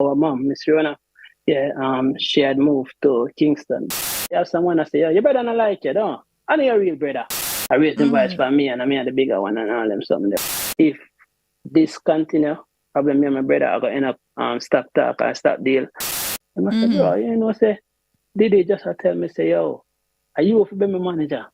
our mom, Miss Rona, she had moved to Kingston. You have someone that say, yo, your brother not like you, don't? I know your real brother. I raised him voice for me and I mean the bigger one and all them something there. If this continue, probably me and my brother are going to end up stop talk or stop deal. And I said, bro, you know, say, did they just tell me, say, yo, are you to be my manager?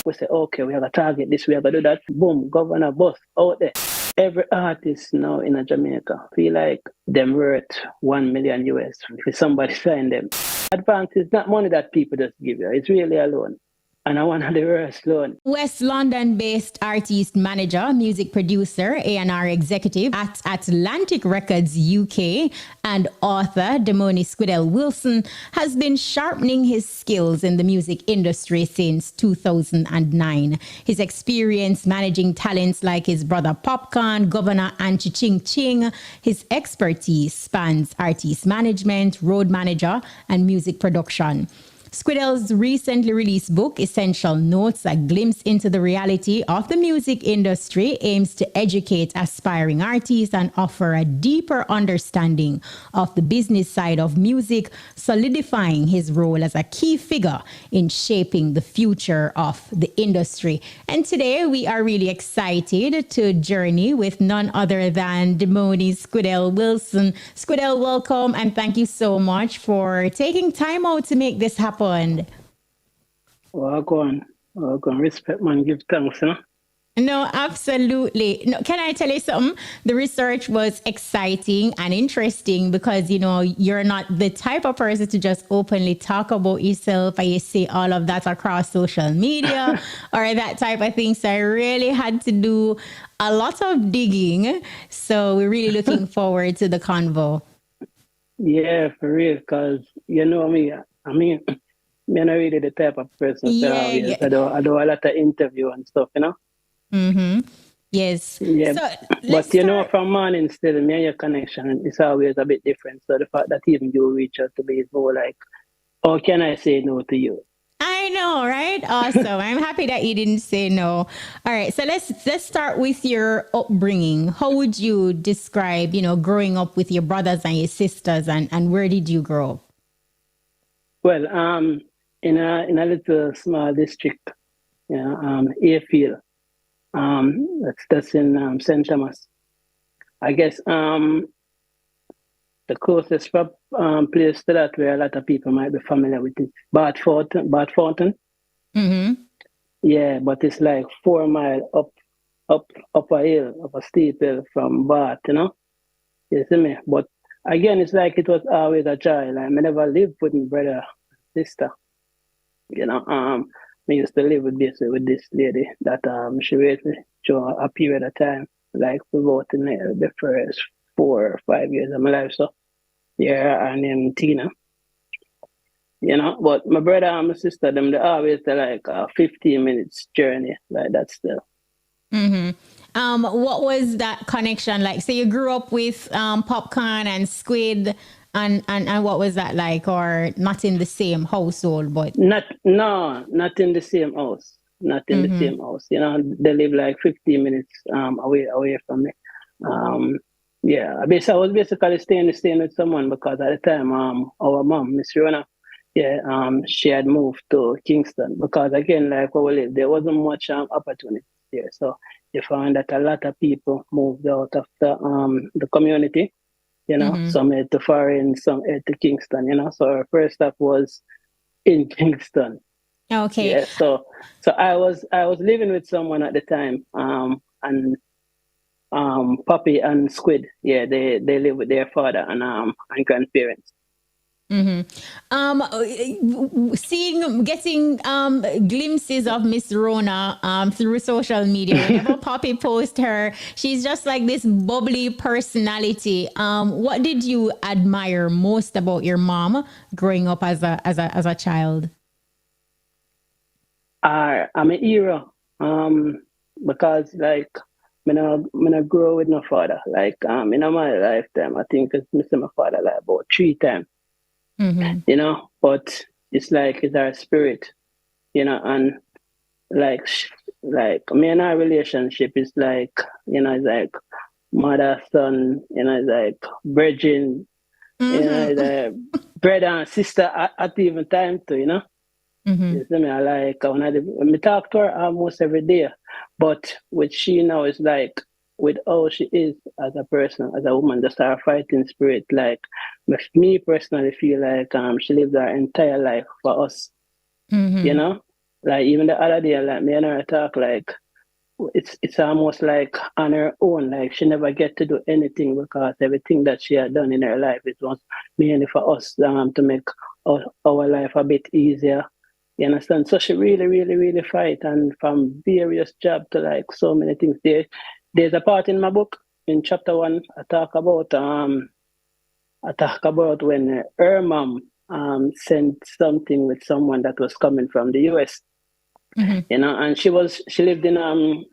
We say, okay, we have a target this, we have to do that. Boom, governor, boss, out there. Every artist now in a Jamaica feel like them worth 1 million US if somebody sign them. Advance is not money that people just give you. It's really a loan. And I want the worst loan. West London-based artist manager, music producer, A&R executive at Atlantic Records UK, and author Damoni SQUIDELL Wilson has been sharpening his skills in the music industry since 2009. His experience managing talents like his brother PopCaan, Governor Anchi Ching Ching. His expertise spans artist management, road manager, and music production. SQUIDELL's recently released book, Essential Notes, a glimpse into the reality of the music industry, aims to educate aspiring artists and offer a deeper understanding of the business side of music, solidifying his role as a key figure in shaping the future of the industry. And today we are really excited to journey with none other than Damoni SQUIDELL Wilson. SQUIDELL, welcome, and thank you so much for taking time out to make this happen. Well, go on. Respect, man. Give thanks, you know? No, absolutely. No, can I tell you something? The research was exciting and interesting because, you know, you're not the type of person to just openly talk about yourself and you say all of that across social media or that type of thing. So I really had to do a lot of digging. So we're really looking forward to the convo. Yeah, for real. Because, you know me, me not really the type of person I do a lot of interview and stuff, you know? Mm-hmm. Yes. Yeah. So but you know, from morning still, me and your connection is always a bit different. So the fact that even you reach out to me is more like, oh, can I say no to you? I know, right? Awesome. I'm happy that you didn't say no. All right. So let's start with your upbringing. How would you describe, you know, growing up with your brothers and your sisters and where did you grow up? Well, in a little small district, Afield. That's in St. Thomas. I guess the closest place to that where a lot of people might be familiar with is Bad Fountain. Mm-hmm. Yeah, but it's like 4 mile up a hill, up a steep hill from Bath, you know? You see me? But again, it's like it was always a joy. Like I never lived with my brother, sister. You know, I used to live with this lady that she raised me through a period of time, like about in the first 4 or 5 years of my life. So yeah, her name Tina. You know, but my brother and my sister, they always like a 15 minutes journey, like that still. Mm-hmm. What was that connection like? So you grew up with PopCaan and Squid. And what was that like? Or not in the same household, but not in the same house. Not in the same house. You know, they live like 15 minutes away from me. Yeah, I was basically staying with someone because at the time our mom, Miss Rona, she had moved to Kingston because again, like where we live, there wasn't much opportunity there. So you found that a lot of people moved out of the community. You know, some head to Foreign, some head to Kingston, you know. So our first stop was in Kingston. Okay. Yeah, so I was living with someone at the time, and Poppy and Squid, yeah, they live with their father and grandparents. Getting glimpses of Miss Rona through social media. Whenever Poppy posts her, she's just like this bubbly personality. What did you admire most about your mom growing up as a child? I'm a hero, because like when I grow with my father, like in my lifetime, I think it's missing my father like about 3 times. You know, but it's like it's our spirit, you know, and like me and our relationship is like, you know, it's like mother son, you know, it's like virgin, The brother and sister at even time too, you know. Mm-hmm. You see me, I like me talk to her almost every day. But with she now is like with how she is as a person, as a woman, just her fighting spirit, like me personally feel like she lived her entire life for us. Mm-hmm. You know? Like even the other day, like me and her talk like it's almost like on her own, like she never get to do anything because everything that she had done in her life it was mainly for us to make our life a bit easier. You understand? So she really, really, really fight, and from various jobs to like so many things. There's a part in my book in chapter 1. I talk about when her mom sent something with someone that was coming from the US. Mm-hmm. You know, and she lived in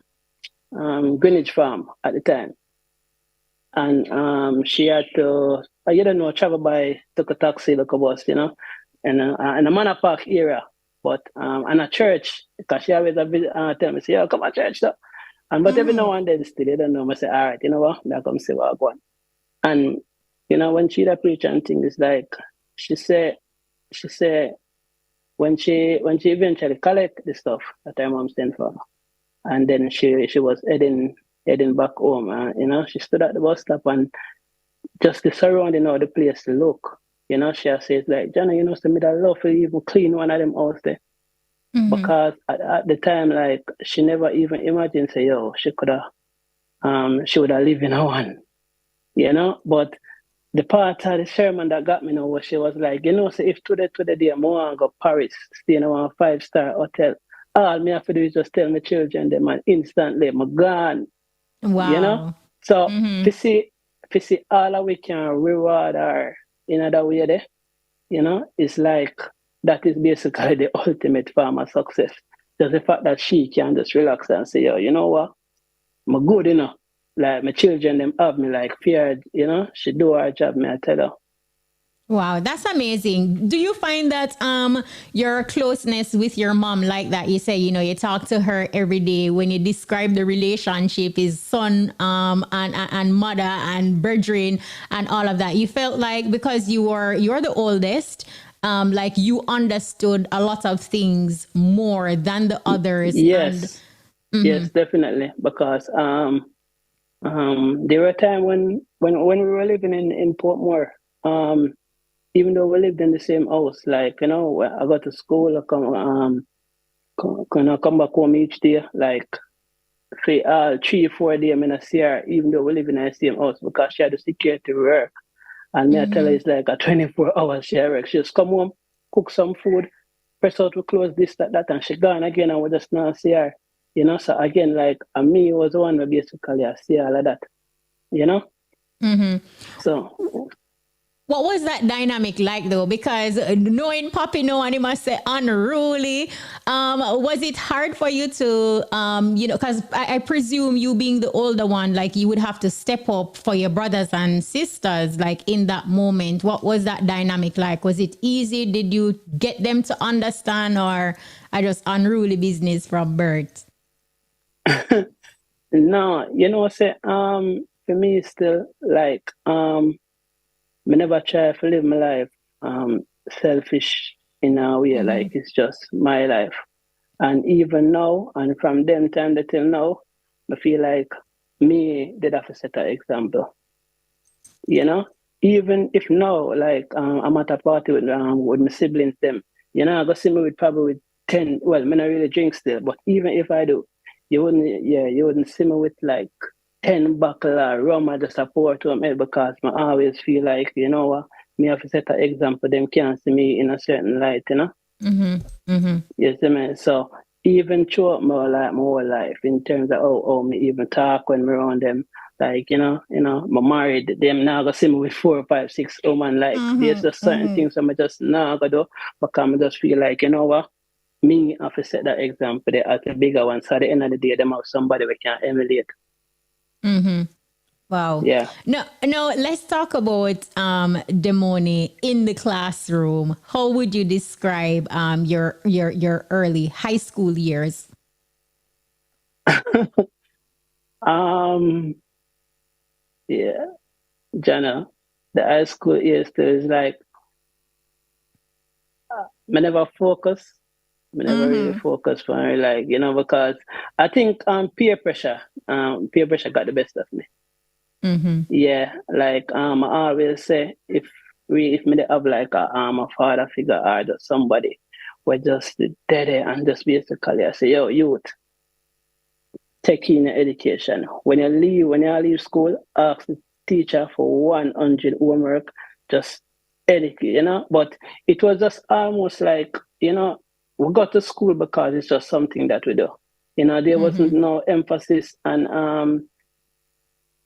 Greenwich Farm at the time, and she had to you don't know travel by took a taxi, took a bus, you know, and in a Manor Park area. But and a church, because she always tell me, say, "Yo, come to church, though." And but every now and then, still, they don't know. I say, "All right, you know what? Now come see what I want." And you know, when she that preach and thing, it's like she say when she eventually collect the stuff that her mom sent for, and then she was heading back home. You know, she stood at the bus stop and just the surrounding of the place to look. You know, she says like, "Johnny, you know, some me that love to even clean one of them house there." Mm-hmm. Because at the time, like, she never even imagined, say, yo, she would have lived in a one, you know? But the part of the sermon that got me now was she was like, you know, so if today day, I want to go Paris, stay in a 5-star hotel, all me have to do is just tell my children them and instantly I'm gone, you know? Wow. So, Mm-hmm. to see all that we can reward her in another way there, you know, it's like that is basically the ultimate form of success. Just the fact that she can just relax and say, yo, you know what? I'm good, you know. Like my children, them have me like feared, you know. She do her job, me I tell her. Wow, that's amazing. Do you find that your closeness with your mom, like that, you say, you know, you talk to her every day, when you describe the relationship is son and mother and brethren and all of that, you felt like because you're the oldest, like you understood a lot of things more than the others. And Yes, yes, definitely. Because there were a time when we were living in Portmore, even though we lived in the same house, like, you know, I go to school, I come back home each day, like for 3 or 4 days, I'm in a see her, even though we live in the same house, because she had to security work. And me I tell her it's like a 24 hours she work. She just come home, cook some food, press out to close this, that, and she gone again and we just not see her. You know, so again, like me was the one who basically I see all of that, you know? So what was that dynamic like though? Because knowing Poppy, no one must say unruly. Was it hard for you to, you know, because I presume you being the older one, like you would have to step up for your brothers and sisters, like in that moment. What was that dynamic like? Was it easy? Did you get them to understand, or I just unruly business from birth? no, you know, say for me it's still like I never try to live my life selfish in a way, like it's just my life. And even now, and from them time till now, I feel like me did have to set an example. You know, even if now, like I'm at a party with my siblings, them, you know, I go see me with probably with 10. Well, me not really drink still, but even if I do, you wouldn't see me with like 10 bottle of rum. I just a pour to them because I always feel like, you know what, me have to set an example. Them can't see me in a certain light, you know. You see me? So even throughout my whole life, in terms of how me even talk when we're around them, like, I'm married, them now go see me with 4, 5, 6 women, like, there's just certain things I'm just now go do, because I just feel like, you know what, me have to set that example there at the bigger one, so at the end of the day, them have somebody we can emulate. Wow. Yeah. No, let's talk about Demoni in the classroom. How would you describe your early high school years? Yeah, Jana. the high school years still is like, I never focus. I never really focus for me, like, because I think peer pressure got the best of me. Yeah, like I always say, if me dey have like a father figure or just somebody, we just dead and just basically I say, yo, youth, take in your education. When you leave school, ask the teacher for 100 homework, just educate, But it was just almost like, we got to school because it's just something that we do. There wasn't no emphasis on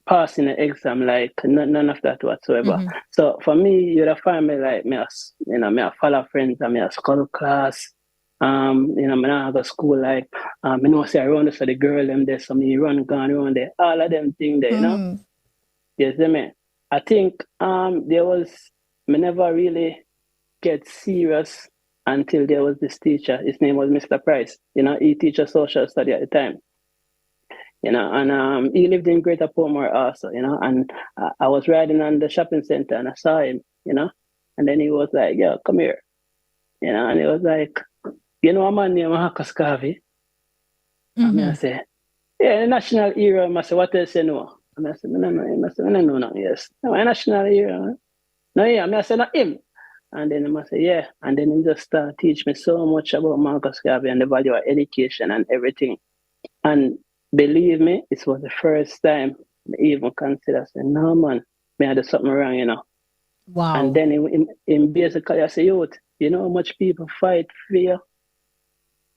passing the exam, like none of that whatsoever. So for me, you'd find me like me, I follow friends and me a school class. Me not go to school like me know say around so the girl them there, so me gone around there, all of them things there, You see me? I think there was me never really get serious until there was this teacher. His name was Mr. Price. He teaches social study at the time. And he lived in Greater Portmore also, and I was riding on the shopping center and I saw him, and then he was like, yo, come here, and he was like, a man named Marcus Garvey? And I say, yeah, the national hero. I say, what else you know? And I said, no, I said, no, no, yes. No, a national hero. No, yeah, I said, not him. And then I say, yeah. And then he just started teach me so much about Marcus Garvey and the value of education and everything. And believe me, it was the first time I even consider saying, no, man, me I do something wrong, Wow. And then in basically, I say, youth, you know how much people fight for you?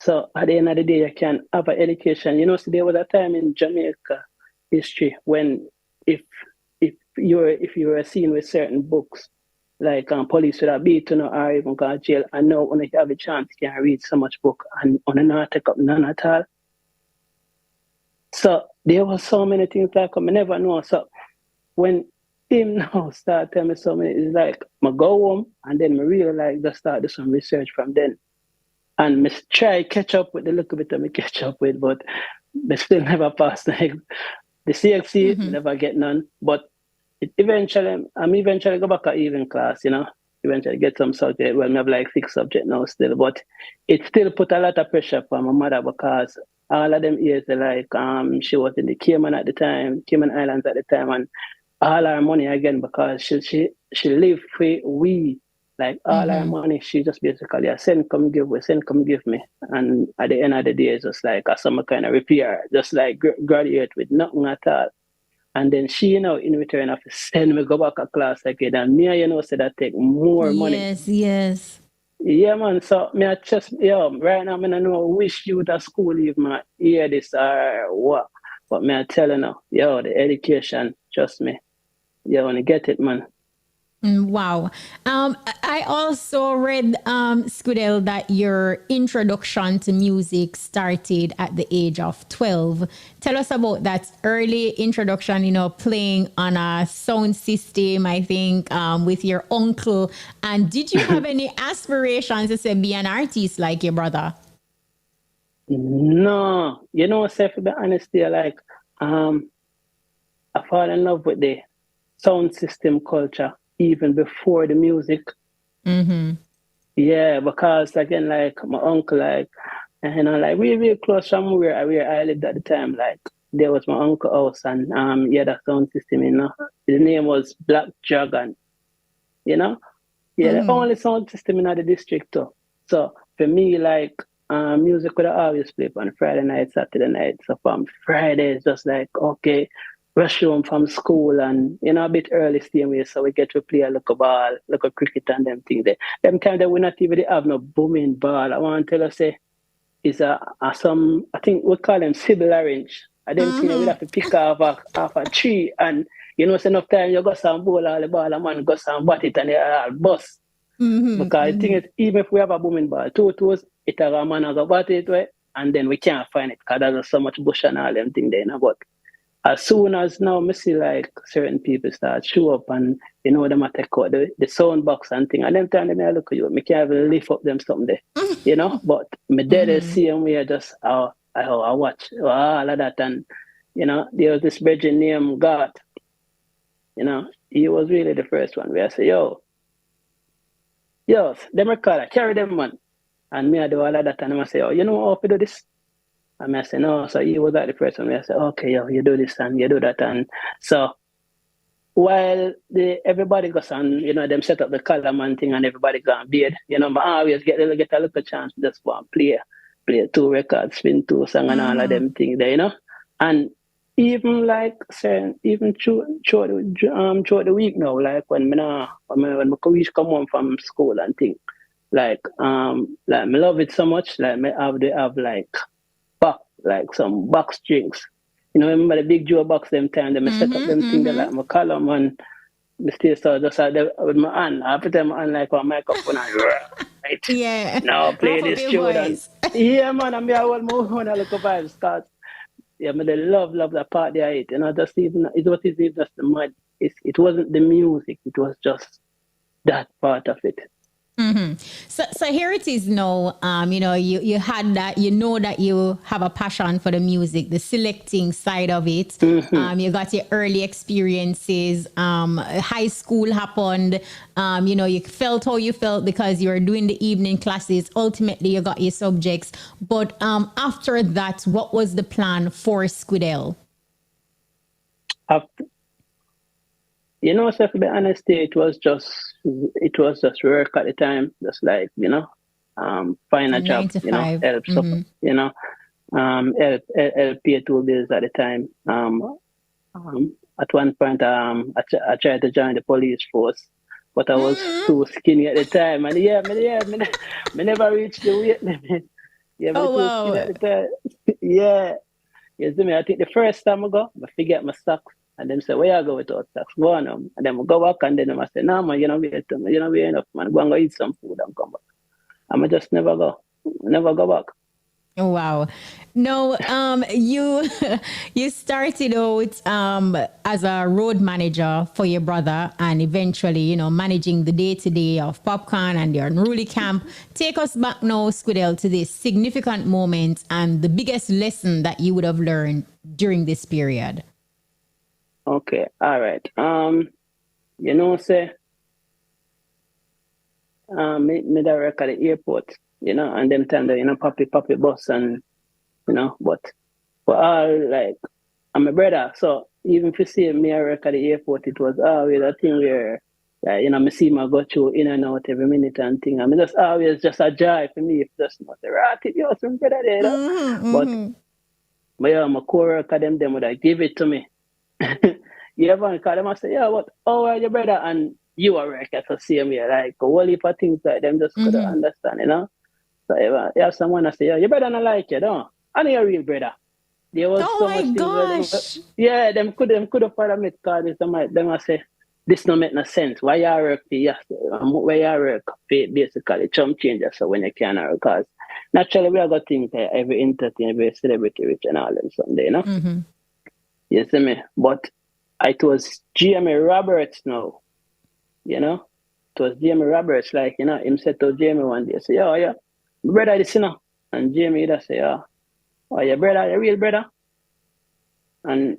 So at the end of the day, you can have an education. So there was a time in Jamaica history when if you were seen with certain books, like police would have beaten or even go to jail, and now when you have a chance, you can read so much book and on not take up none at all. So there was so many things like I never know. So when him now start telling me so many, it's like I go home and then I really like just start do some research from then. And I try catch up with the little bit of me catch up with, but they still never pass the CXC, never get none. But eventually go back to even class, eventually get some subject. Well, I have like 6 subjects now still, but it still put a lot of pressure for my mother because all of them years, like, she was in the Cayman Islands at the time, and all her money again because she lived for we. Like all our money, she just basically send come give me. And at the end of the day, it's just like a summer kind of repair, just like graduate with nothing at all. And then she, in return, have to send me go back to class again. And me, say that take more money. Yes. Yeah, man. So me, I just, right now, I don't know which you at school even hear this or what. But me, I tell you now, the education, trust me. You want to get it, man. Wow. I also read, SQUIDELL, that your introduction to music started at the age of 12. Tell us about that early introduction, playing on a sound system, I think, with your uncle. And did you have any aspirations to say be an artist like your brother? No. Say, to be honest, like, I fall in love with the sound system culture even before the music. Yeah, because again, like my uncle, like, like we close from where I lived at the time. Like there was my uncle house, and he had a sound system. The name was Black Dragon. The only sound system in the district too. So for me, like music would always play on Friday night, Saturday night. So from Friday, it's just like okay. Rush home from school and, a bit early stay away, so we get to play a little ball, little cricket and them things there. Them time that we not even have no booming ball. I want to tell you, say, is some, I think we call them Sybil orange. I then think we have to pick off a tree and, say enough time you go some ball all the ball, a man go some bat it and they all bust. Because the thing is, even if we have a booming ball, 2 toes, it have a man go bat it way, and then we can't find it because there's so much bush and all them things there. But as soon as now I see like certain people start show up and them I take out the sound box and thing, and them time they look at you, I can't even lift up them something there, but my dad see them we just I watch all of that, and there was this virgin named God, he was really the first one where I say, yo, them recorder, carry them, man. And me, I do all of that, and I say, you know how to do this? And I say, no. So he was like the first one where I say, okay, yo, you do this and you do that. And so while everybody goes on, them set up the column and thing and everybody go on bed, but I always get a little chance to just go and play 2 records, spin 2 songs and all of them things there, And even like saying, even through the week now, like when my colleagues come home from school and things, like me love it so much, like me have like some box strings. Remember the big Joe box them time, they set up them things like my column and me still so just with my hand. I put them on like a microphone and right. Yeah. Now play this tune. Yeah, man, and me I want more when I look up vibes because yeah, me they love that part there. It just even it was even just the mud. It wasn't the music, it was just that part of it. So here it is now. You had that. You know that you have a passion for the music, the selecting side of it. You got your early experiences. High school happened. You felt how you felt because you were doing the evening classes. Ultimately, you got your subjects. But after that, what was the plan for SQUIDELL? So to be honest, it was just work at the time, just like, find a job, help stuff, help pay 2 bills at the time. At one point, I tried to join the police force, but I was too skinny at the time, and me never reached the weight limit. Yeah, but too skinny at the time. Yeah, you see me. I think the first time I go, I forget my socks. And them say, where you go without tax? Go on. And then we go back and then I say, no, man, wait enough, man. Go and go eat some food and come back. And I just never go back. Oh, wow. No, you started out as a road manager for your brother and eventually, managing the day-to-day of PopCaan and the Unruly camp. Take us back now, SQUIDELL, to this significant moment and the biggest lesson that you would have learned during this period. Okay, all right. Me that work at the airport, and them time that, poppy bus and, but all like, I'm a brother. So even if you see me I work at the airport, it was always a thing where, me see my go through in and out every minute and thing. I mean, that's always just a joy for me if just not the right, some brother there, But my co-worker, them would like, give it to me. You ever call them and say, yeah, what? Oh, well, your brother and you are working at the same way. Like, a whole heap of things like them just couldn't understand, So if you have someone that say, yeah, your brother not like you, no? And your real brother. There was so much gosh. Yeah, them could have follow me because them say, this don't make no sense. Why you work for where you work basically chump changes so when you can work because naturally we have got things like every entertainer, every celebrity rich and all them someday, You see me? But it was Jamie Roberts now, It was Jamie Roberts, like, him said to Jamie one day, say, yeah, my brother this, And Jamie just say, oh, your brother, your real brother? And,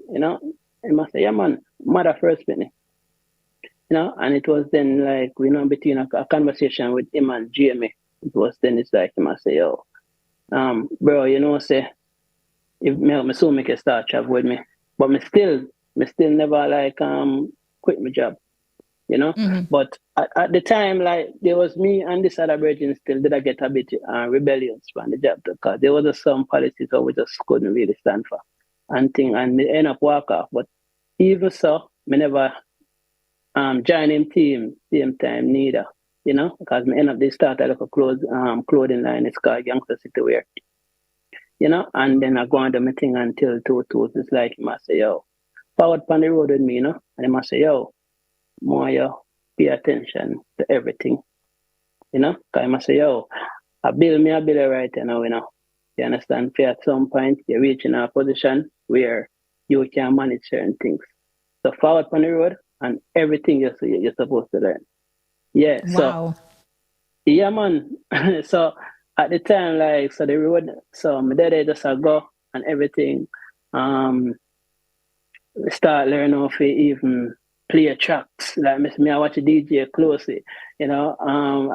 he must say, yeah, man, mother first me. And it was then like, between a conversation with him and Jamie, it's like, he must say, yo, bro, say, if me soon make a start travel with me. But me still never like quit my job, But at the time, like there was me and this other virgin still did I get a bit rebellious from the job because there was some policies that we just couldn't really stand for and they end up walk off. But even so, me never join him team same time neither, because me end up they start like a clothing line. It's called Youngster City Wear. And then I go on to my thing until 2 it's like he must say, yo, forward on the road with me, And he must say, yo, more yo, pay attention to everything. Because he must say, yo, I build it right now, You understand? For at some point you're reaching a position where you can manage certain things. So forward on the road and everything you're supposed to learn. Yeah. Wow. So yeah, man. So at the time, like, so the road, so my daddy just go and everything. Start learning how to even play tracks. Like me, I watch a DJ closely. You know, learn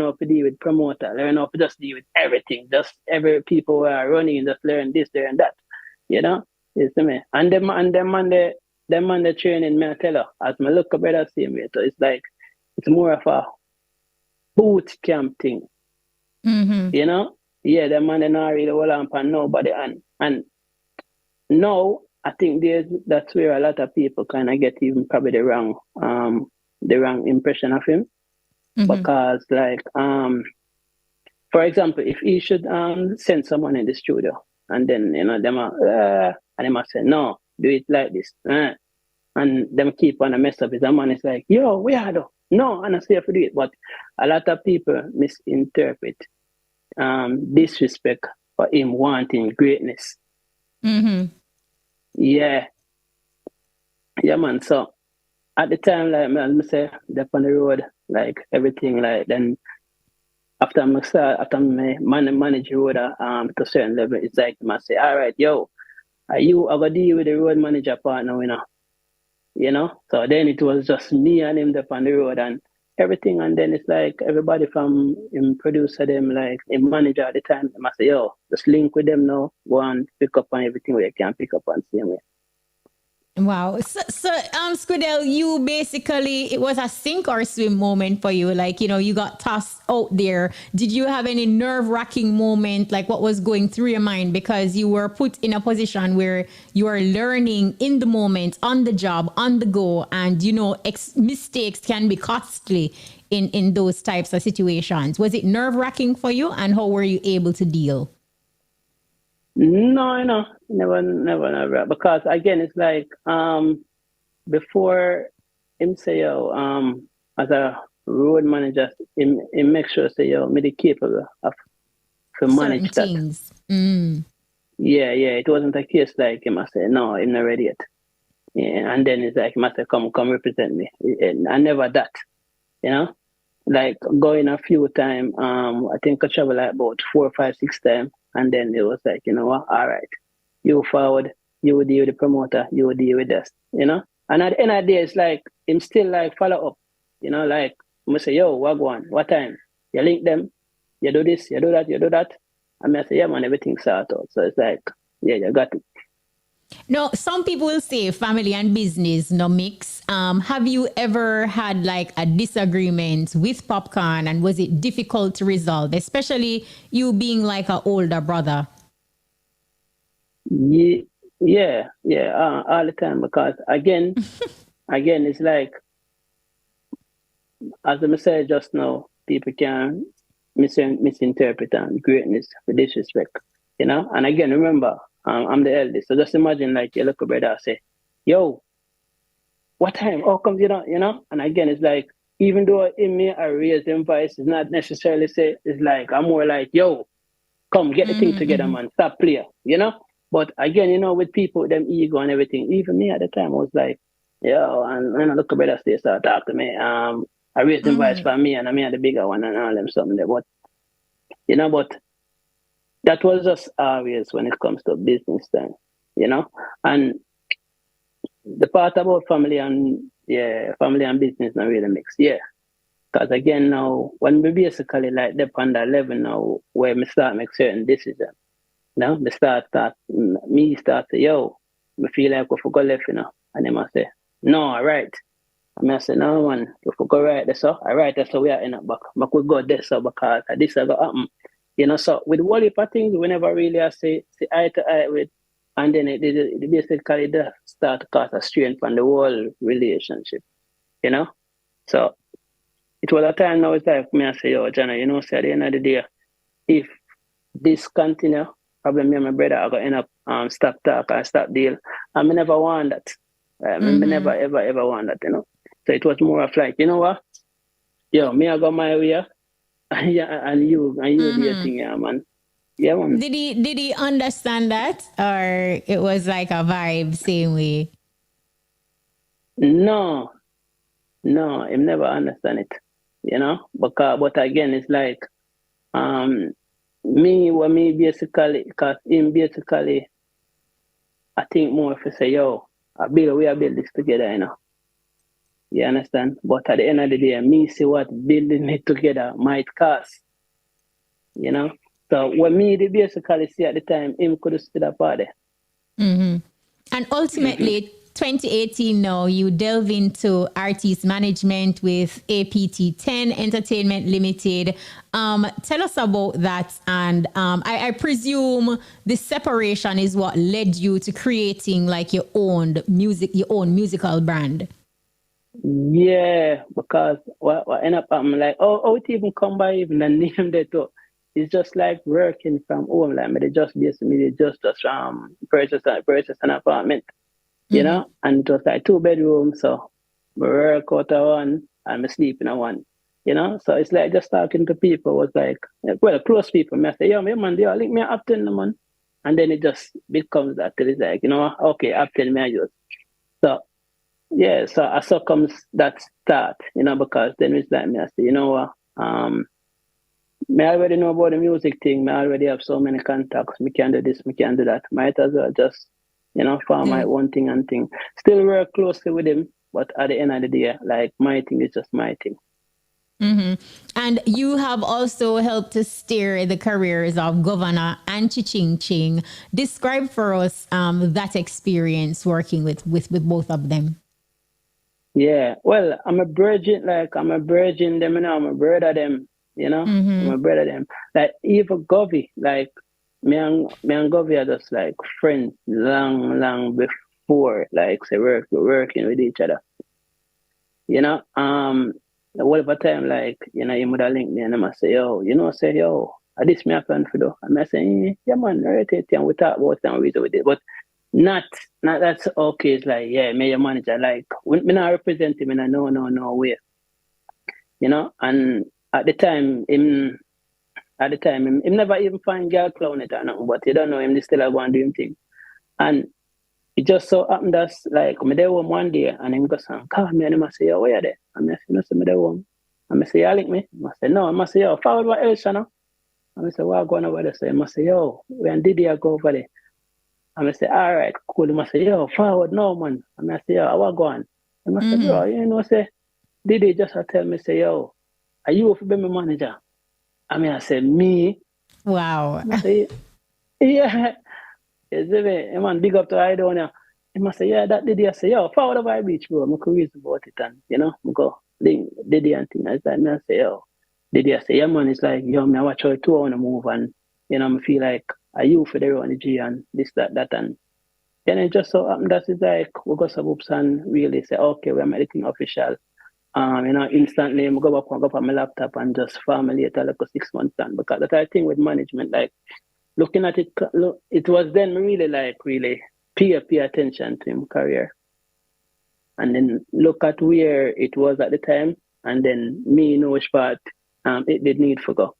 how to deal with promoter, learn how to just deal with everything. Just every people who are running, just learn this, learn that. You know, it's me. And them on the training, me I tell her, as my look up better same way. So it's like it's more of a boot camp thing. You know? Yeah, them man they not really hold on for nobody and now I think that's where a lot of people kind of get even probably the wrong impression of him. Because like for example, if he should send someone in the studio and then you know and they must say no, do it like this. And them keep on a mess up. His man is like, yo, we are though. No, and I say if you do it. But a lot of people misinterpret disrespect for him wanting greatness. Yeah. Yeah, man. So at the time, like man, I say, they're on the road, like everything, like then after I manage the road to a certain level, it's like I say, all right, yo, are you ever deal with the road manager partner, you know? So then it was just me and him up on the road and everything. And then it's like everybody from him producer, them like him manager at the time, they must say, yo, just link with them now, go and pick up on everything where you can pick up on same way. Wow. So Squidell, you basically, it was a sink or swim moment for you. Like, you know, you got tossed out there. Did you have any nerve-wracking moment? Like what was going through your mind? Because you were put in a position where you are learning in the moment, on the job, on the go. And, you know, mistakes can be costly in those types of situations. Was it nerve-wracking for you? And how were you able to deal? No, never. Because again, it's like before him say yo, as a road manager, him make sure say yo, me the capable of to manage that. Things. Yeah. It wasn't a case like him I say no, I'm not ready yet. Yeah, and then it's like he must say come represent me. I never that, you know. Like going a few times, I think I travel like about 4, 5, 6 times. And then it was like, you know what, all right, you forward, you deal with the promoter, you deal with this, you know? And at the end of the day, it's like, him still like follow up, you know, like, I'm say, yo, what time? You link them, you do this, you do that. And I say, yeah, man, everything's sorted out. So it's like, yeah, you got it. No, some people will say family and business no mix. Have you ever had like a disagreement with PopCaan and was it difficult to resolve, especially you being like an older brother? Yeah, all the time because again, it's like, as I said just now, people can misinterpret and greatness with disrespect, you know? And again, remember, I'm the eldest. So just imagine like your little brother say, yo, what time? How come you don't, you know? And again, it's like, even though in me I raise them voice, it's not necessarily say, it's like, I'm more like, yo, come get the thing together, man. Stop playing, you know? But again, you know, with people, them ego and everything, even me at the time, I was like, yo, and when I look at brother stay start talk to me, I raised them voice for me and I'm the bigger one and all them something there. But, you know, that was just always when it comes to business time, you know? And the part about family and business not really mix, yeah. Because again now, when we basically like dip on that level now, where we start make certain decisions, you know, me start to, yo, I feel like we forgot left, you know? And they must say, no, all right. And I say, no, man, if we go right there, so, all right, that's how we are in it back. But we go there, so, because this is going to happen. You know, so with all the things, we never really say eye to eye with, and then it basically start to cause a strain from the whole relationship, you know? So it was a time now, it's like me, I say, yo, Johnny, you know, say at the end of the day, if this continue, probably me and my brother are going to end up stop talk and stop deal. And I never want that. I never, ever want that, you know? So it was more of like, you know what? Yo, me, I got my way. Yeah, and you do your thing, yeah, man. Yeah, man. Did he understand that, or it was like a vibe same way? No, he never understand it, you know. But again, it's like me basically, because him basically, I think more if you say, yo, we are build this together, You understand? But at the end of the day, me see what building it together might cost. So what me the basically see at the time, him could have stood up there. And ultimately, 2018 now, you delve into artist management with A10 Entertainment Limited. Tell us about that. And I presume the separation is what led you to creating like your own musical brand. Yeah, because what end up I'm like, oh, it even come by even the name they took. It's just like working from home. Like they just basically just purchase an apartment, and it was like 2 bedrooms. So we work out of one and we sleep in a one, So it's like just talking to people was like, well, close people. Me I say, yo, man, they link me up to the man, and then it just becomes that till it's like, okay, up till me I use. So yeah, so I saw comes that start, because then it's like me I say, what, me already know about the music thing. Me already have so many contacts. Me can do this, me can do that. Might as well just, find my own thing and thing. Still work closely with him, but at the end of the day, like my thing is just my thing. And you have also helped to steer the careers of Governor and Ching Ching. Describe for us that experience working with both of them. Yeah, well, I'm a virgin them, I'm a brother them, I'm a brother them. Like even Govy, like me and Govy are just like friends long before, like say we're working with each other. Whatever time, like, you would have linked me and I must say, yo, say, yo, this me happen for though. And I say, yeah man, right, and we talk about and we do with it. But not that's okay. It's like, yeah, me your manager. Like, when me not represent him in a no way. And at the time, him never even find girl clown it or nothing, but you don't know him, they still have one doing thing. And it just so happened that, like, me there home one day, and him go some call me, and him say, yo, where you there? And I say, no, say me there home. And I say, you link me? I say, no. I say, yo, forward what else, And I say, what going over there? So I say, yo, when did you go over there? And I say, all right, cool. I say, yo, forward no, man. And I say, yo, what going? And I say, bro, say, Didi just tell me, say, yo, are you for be my manager? I say, me? Wow. I say, yeah. Man, big up to I don't know. He must say, yeah, that Didi. I say, yo, forward over the beach, bro. I'm curious about it. And, I go, Didi and things. I say, yo, Didi. I say, yeah, man, it's like, yo, I watch how two on the move. And, I feel like, are you for the on the G and this, that. And then it just so happened that it's like, we go some oops and really say, okay, we're making official. Instantly, I go up on my laptop and just formulate like a 6 months plan. Because that's the thing with management, like, looking at it, it was then really pay attention to him career. And then look at where it was at the time, and then me know which part it did need for go.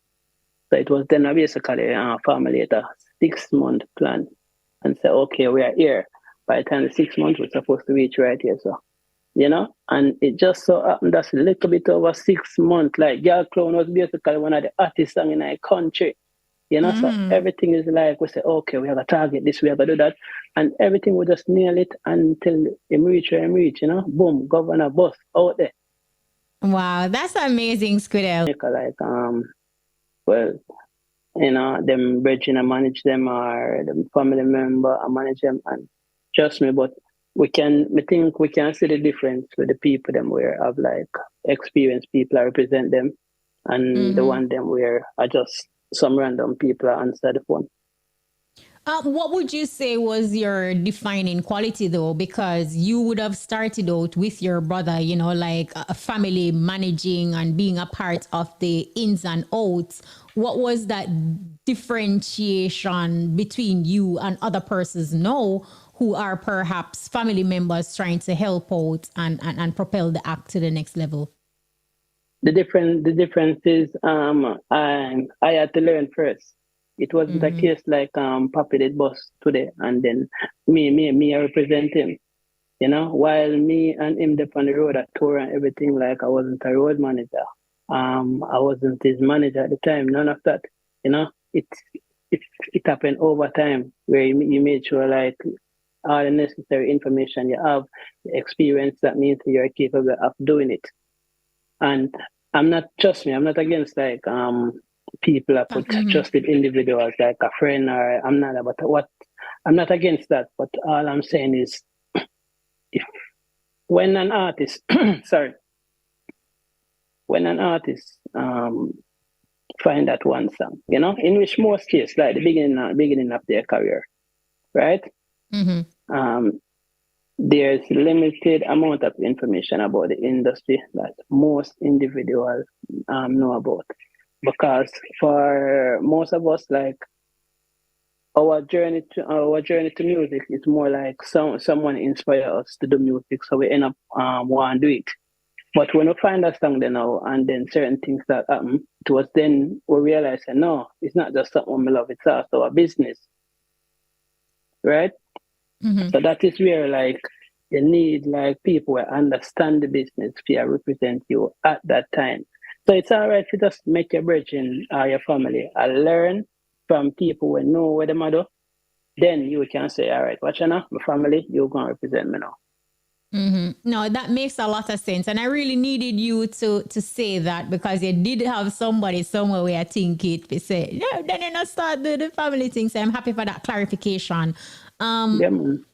So it was then basically formulate a 6 month plan and say, okay, we are here. By the time the 6 months, we're supposed to reach right here. So, and it just so happened that's a little bit over 6 months. Like, Girl Clown was basically one of the artists song in our country. So everything is like, we say, okay, we have a target this, we have to do that. And everything we just nail it until him reach, boom, Governor boss out there. Wow, that's amazing, SQUIDELL. Like, them bridging I manage them, or the family member I manage them, and trust me, but we think we can see the difference with the people them where I've like experienced people I represent them, and the one them where I just some random people answer the phone. What would you say was your defining quality though? Because you would have started out with your brother, like a family managing and being a part of the ins and outs. What was that differentiation between you and other persons now who are perhaps family members trying to help out and propel the act to the next level? The difference is I had to learn first. It wasn't a case like Papi did boss today and then me I represent him. While me and him up on the road at tour and everything, like I wasn't a road manager. I wasn't his manager at the time, none of that. It happened over time where he made sure like all the necessary information you have, the experience, that means you're capable of doing it. And I'm not, trust me, I'm not against like people that put trusted individuals like a friend, or I'm not about what, I'm not against that. But all I'm saying is, if when an artist, sorry, when an artist find that one song, you know, in which most cases, like the beginning of their career, right? There's limited amount of information about the industry that most individuals know about. Because for most of us, like our journey to music is more like someone inspire us to do music, so we end up want to do it. But when we find a song then now, and then certain things that happen, it was then we realize that no, it's not just something we love, it's also a business, right? So that is where like you need like people who understand the business to represent you at that time. So it's all right to just make your brethren or your family and learn from people who know what they do. Then you can say, all right, watch now, my family, you're going to represent me now. No, that makes a lot of sense. And I really needed you to say that, because you did have somebody somewhere where I think it be say, no, then you not start the family thing. So I'm happy for that clarification. Yeah, man.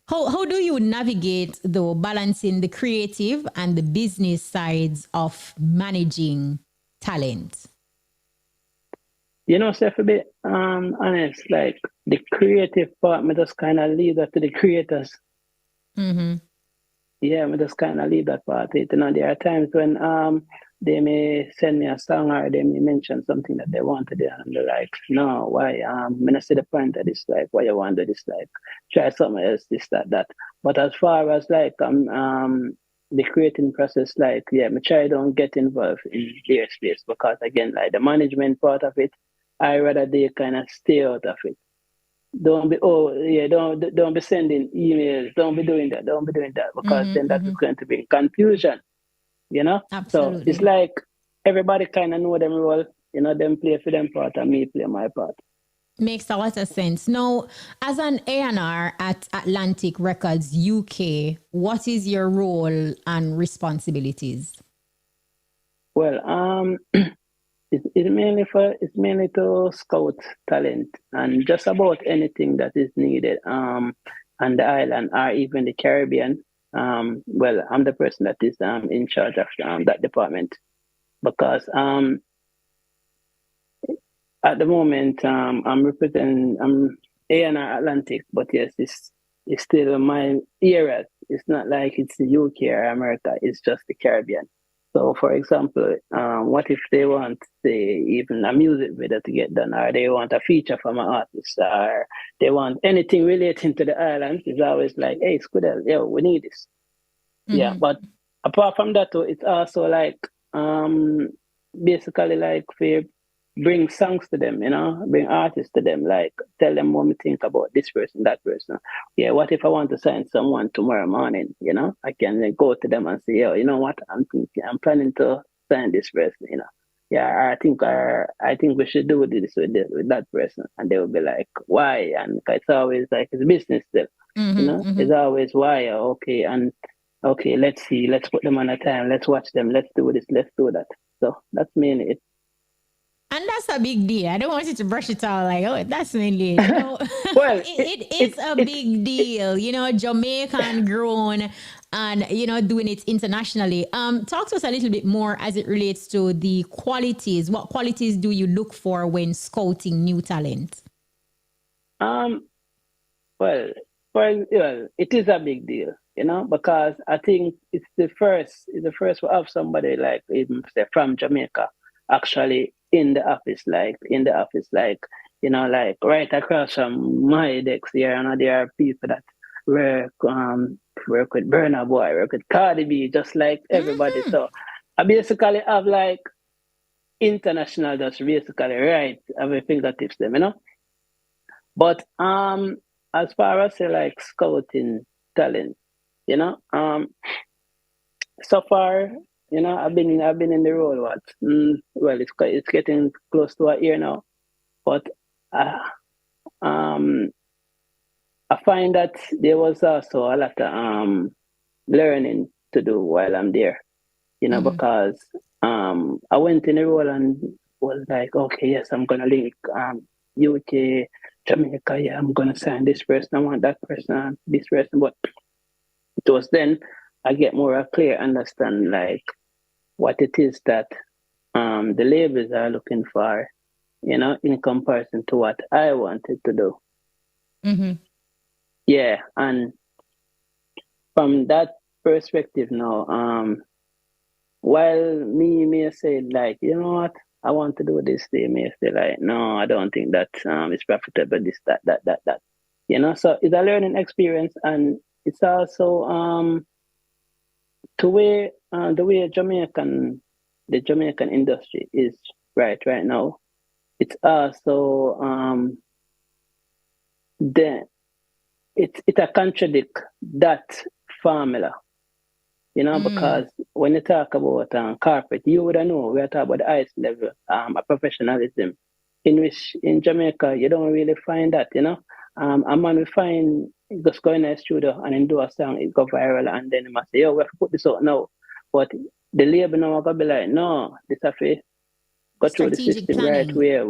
How do you navigate though balancing the creative and the business sides of managing talent? You know, so to be honest, like the creative part, I just kind of leave that to the creators. Yeah, I just kind of leave that part. You know, there are times when they may send me a song, or they may mention something that they want to do, and they're like, no, why? When I see the point of this, like, why you want to do this, like, try something else, this, that. But as far as like the creating process, like, yeah, I try don't get involved in their space, because again, like the management part of it, I rather they kind of stay out of it. Don't be sending emails, don't be doing that, because then that is going to be confusion, you know. Absolutely. So it's like everybody kind of know them role, you know, them play for them part and me play my part. Makes a lot of sense. Now, as an A&R at Atlantic Records UK, what is your role and responsibilities? Well, it's mainly to scout talent and just about anything that is needed on the island or even the Caribbean. Well, I'm the person that is in charge of that department, because at the moment I'm A&R Atlantic, but yes, it's still my area. It's not like it's the UK or America, it's just the Caribbean. So, for example, what if they want, say, even a music video to get done, or they want a feature from an artist, or they want anything relating to the islands? It's always like, hey, SQUIDELL, yo, we need this. Yeah, but apart from that, it's also like basically like for bring songs to them, you know, bring artists to them, like tell them what we think about this person, that person. Yeah, what if I want to sign someone tomorrow morning, you know? I can then go to them and say, yo, you know what, I'm planning to sign this person, you know. Yeah, I think we should do this with that person. And they will be like, why? And it's always like it's business still. You know, it's always why, okay, and okay, let's see, let's put them on a time, let's watch them, let's do this, let's do that. So that's mainly it. And that's a big deal. I don't want you to brush it out like, oh, that's mainly it. You know, well, it is a big deal. You know, Jamaican grown and, you know, doing it internationally. Talk to us a little bit more as it relates to the qualities. What qualities do you look for when scouting new talent? Well, it is a big deal, you know, because I think it's the first we have somebody like even say from Jamaica actually in the office, like you know, like right across from my desk here, and there are people that work with Burna Boy, work with Cardi B, just like everybody. So I basically have like international just basically right at my fingertips them, you know. But as far as say like scouting talent, you know, so far, you know, I've been in the role well, it's getting close to a year now, but I I find that there was also a lot of learning to do while I'm there, because I went in a role and was like, okay, yes, I'm gonna link UK, Jamaica, yeah, I'm gonna sign this person, I want that person, this person, but it was then I get more a clear understand like what it is that the labels are looking for, in comparison to what I wanted to do. Mm-hmm. Yeah, and from that perspective now, while me may say like, you know what, I want to do this, they may say like, no, I don't think that it's profitable, this, that. So it's a learning experience, and it's also the way the Jamaican industry is right now. It's also it a contradict that formula, because when you talk about corporate, you would know we are talking about the highest level of professionalism, in which in Jamaica you don't really find that, a man will find just go in a studio and then do a song, it go viral, and then he must say, yo, we have to put this out now. But the label now are gonna be like, no, this have to go through the Strategic system planning. right where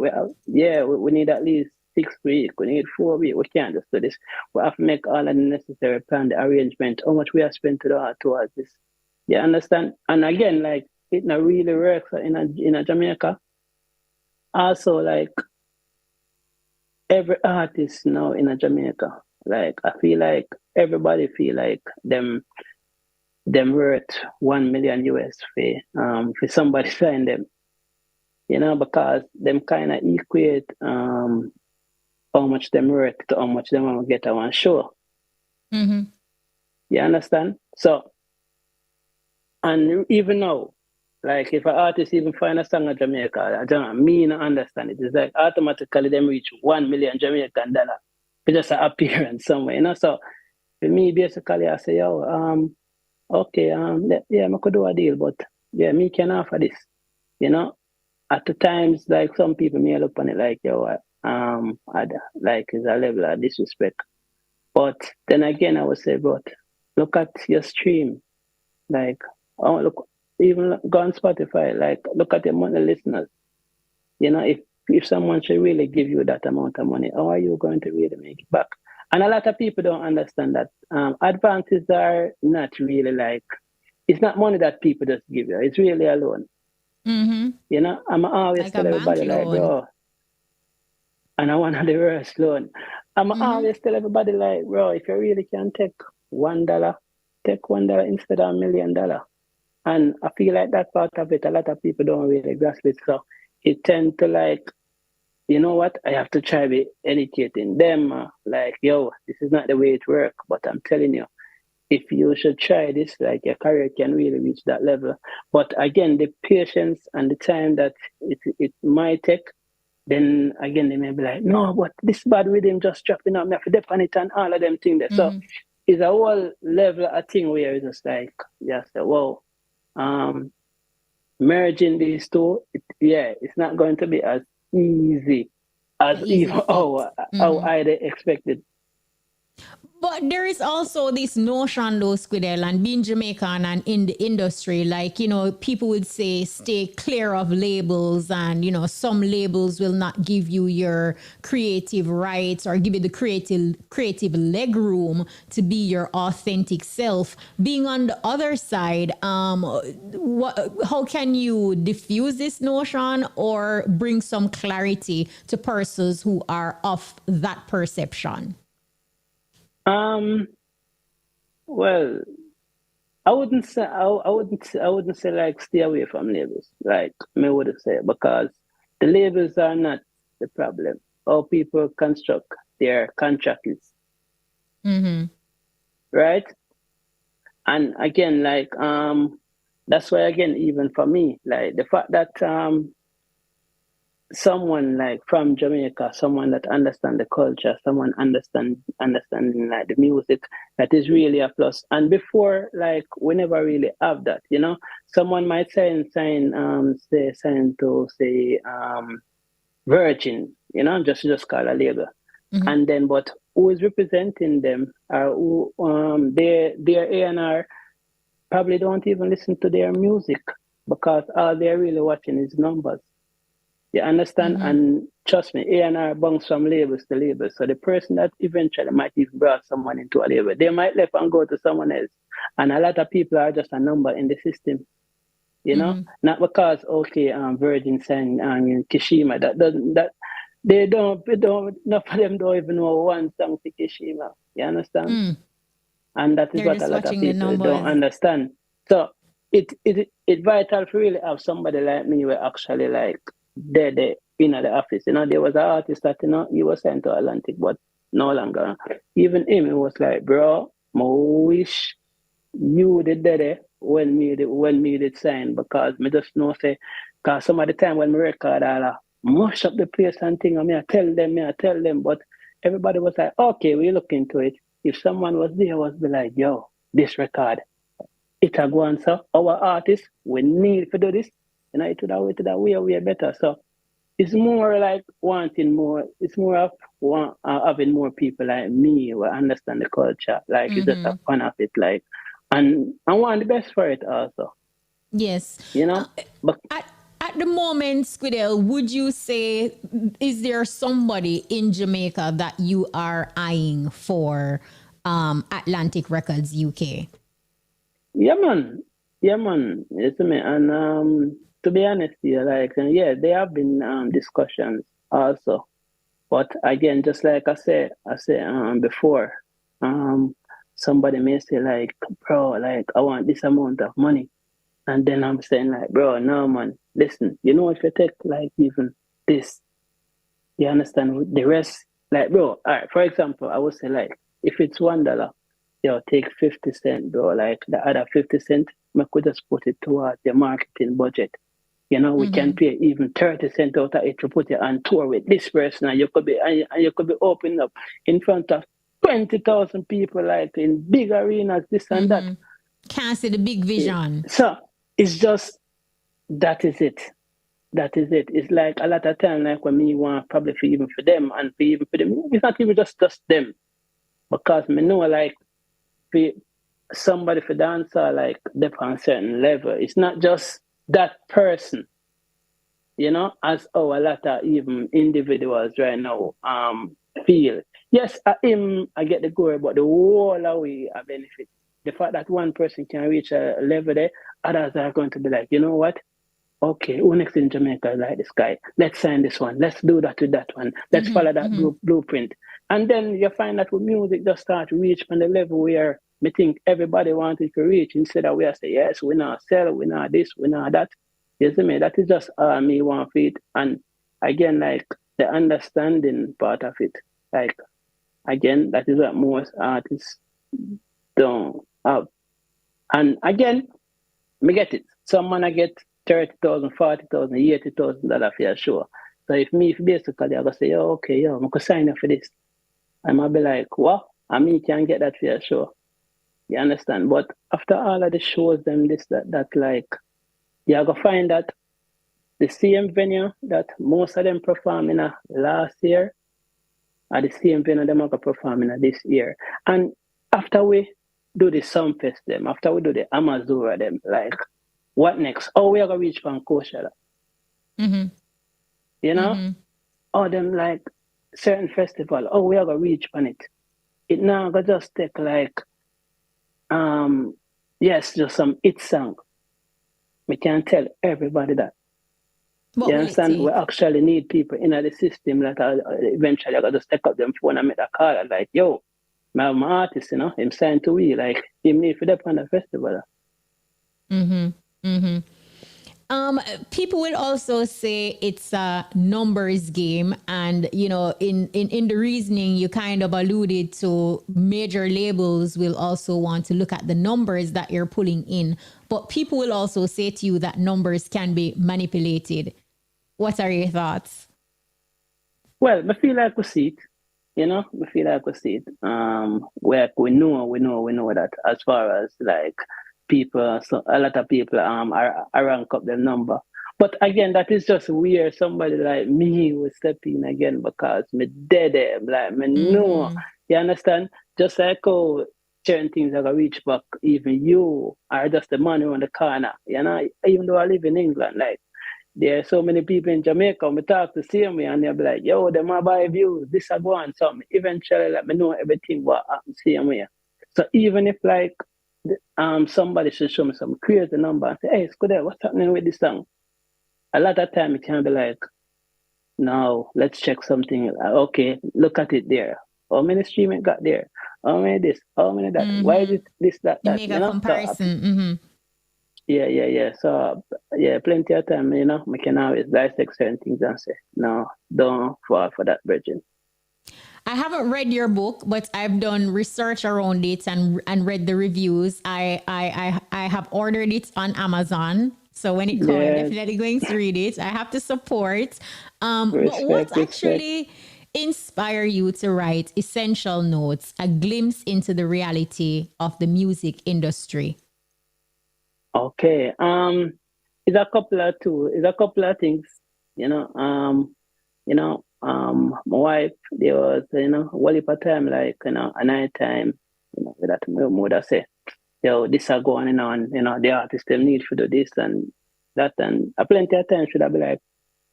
we need at least 6 weeks, we need 4 weeks, we can't just do this. We have to make all of the necessary plan, the arrangement, how much we have spent towards this. You understand? And again, like it not really works in a Jamaica. Also, like every artist now in a Jamaica, like I feel like everybody feel like them worth 1 million US for somebody sign them, because them kind of equate how much them worth to how much them want to get on one show. Mm-hmm. You understand? So, and even now, like if an artist even find a song in Jamaica, I don't mean understand it. It's like automatically them reach 1 million Jamaican dollar for just an appearance somewhere, So for me, basically, I say, yo, okay, yeah, I could do a deal, but yeah, me can offer this, At the times, like some people may look on it like, yo, like it's a level of disrespect. But then again, I would say, but look at your stream, like, oh, look, even go on Spotify, like, look at your monthly listeners. If someone should really give you that amount of money, how are you going to really make it back? And a lot of people don't understand that advances are not really like, it's not money that people just give you. It's really a loan. Mm-hmm. I'm always like tell everybody like, bro, and I want the worst loan. I'm always tell everybody like, bro, if you really can take $1, take $1 instead of $1 million. And I feel like that part of it, a lot of people don't really grasp it. So it tend to like, you know what, I have to try be educating them. Like, yo, this is not the way it works, but I'm telling you, if you should try this, like your career can really reach that level. But again, the patience and the time that it might take, then again, they may be like, no, but this bad rhythm just dropping up, me have to dip on it and all of them things there. So it's a whole level of thing where it's just like, yes, whoa, merging these two, it's not going to be as easy as even how I expected. But there is also this notion, though, Squidell, and being Jamaican and in the industry, like, people would say stay clear of labels, and, some labels will not give you your creative rights or give you the creative leg room to be your authentic self. Being on the other side, how can you diffuse this notion or bring some clarity to persons who are of that perception? Well, I wouldn't say like stay away from labels. Like me would say, because the labels are not the problem. How people construct their contract is. Right? And again, like that's why again, even for me, like the fact that someone like from Jamaica, someone that understands the culture, someone understanding like the music, that is really a plus. And before, like we never really have that, Someone might sign to say Virgin, just call a label. And then but who is representing them, or who their A&R probably don't even listen to their music because all they're really watching is numbers. You understand? And trust me, A&R bounce from labels to labels. So the person that eventually might even brought someone into a label, they might left and go to someone else. And a lot of people are just a number in the system. You know, not because Virgin signed Kshema. They don't. Enough of them don't even know one song to Kshema. You understand? And that is They're what a just lot of watching the people numbers. don't understand. So it vital to really have somebody like me who actually like they're in the office. You know, there was an artist that he was sent to Atlantic, but no longer. Even him, he was like, bro, I wish you did that when me did sign, because me just know say, cause some of the time when me record I mush up the place and thing, and I tell them, but everybody was like, okay, we look into it. If someone was there, was be like, yo, this record, it a go on, so our artists, we need to do this, and it would that way better. So it's more like wanting more. It's more of having more people like me who understand the culture. Like it's just a fun of it, like, and I want the best for it also. Yes. You know, but at the moment, Squidell, would you say, is there somebody in Jamaica that you are eyeing for Atlantic Records UK? yeah, man. It's me. And to be honest, they have been discussions also. But again, just like I said before, somebody may say like, bro, like I want this amount of money. And then I'm saying like, bro, no man, listen, you know, if you take like even this, you understand the rest, like bro, all right, for example, I would say like if it's $1, take 50 cents, bro, like the other 50 cents, we could just put it towards the marketing budget. You know, we can pay even 30 cents out of it to put it on tour with this person, and you could be opening up in front of 20,000 people, like in big arenas, this and that. Can't see the big vision. So it's just that is it. It's like a lot of time, like when me want probably for even for them and for even for them, it's not even just them, because me know like for somebody for dancer like dep on certain level, it's not just that person, you know, as a lot of even individuals right now feel. Yes, I get the glory, but the whole away a benefit. The fact that one person can reach a level there, others are going to be like, you know what? Okay, who next in Jamaica is like this guy? Let's sign this one. Let's do that with that one. Let's follow that blueprint. And then you find that with music just start to reach on the level where me think everybody wanted to reach, instead of we say, yes, we not sell, we not this, we not that. You see me? That is just me one feet. And again, like the understanding part of it. Like, again, that is what most artists don't have. And again, me get it. Someone I get $30,000, $40,000, $80,000 for your show. So if basically I go say, okay, I could sign up for this. I might be like, what? I mean, you can get that for your show. You understand? But after all of the shows, them this, that, like, you're going to find that the same venue that most of them perform in last year are the same venue them are going to perform in this year. And after we do the Sunfest them, after we do the Amazura them, like, what next? Oh, we are going to reach from Coachella. You know? Or them like certain festival. Oh, we are going to reach on it. It now going to just take like, yes, just some hit song. We can't tell everybody that. What you understand? We actually need people in the system that eventually I got to take up them phone and make a call. Like, yo, my artist, you know, him signed to we, like, him need for them on the festival. People will also say it's a numbers game, and you know, in the reasoning you kind of alluded to, major labels will also want to look at the numbers that you're pulling in, but people will also say to you that numbers can be manipulated. What are your thoughts? Well, I feel like we see it, you know, where we know that as far as like people, so a lot of people are rank up their number. But again, that is just where somebody like me will step in again, because me dead like me know, You understand? Just like how certain things are gonna reach back, even you are just the man around the corner. You know, even though I live in England, like there are so many people in Jamaica we talk the same way and they'll be like, yo, them are buy views, this I go on something. Eventually let me know everything what happens same way. So even if like somebody should show me some crazy number and say, hey, SQUIDELL, what's happening with this song? A lot of time it can be like, no, let's check something. Okay, look at it there. How many stream it got there? How many this? How many that? Why is it this, that, You that? make a comparison. So, yeah. So, yeah, plenty of time, you know, we can always dissect certain things and say, no, don't fall for that, virgin. I haven't read your book, but I've done research around it and read the reviews. I have ordered it on Amazon. So when it comes, I'm definitely going to read it. I have to support. But what actually inspired you to write Essential Notes, a glimpse into the reality of the music industry? Okay. It's a couple of things, you know. My wife, there was, you know, one heap of time, like, you know, a night time, you know, that my mother say, yo, this are going on, you know, the artist them need to do this and that, and a plenty of time should I be like,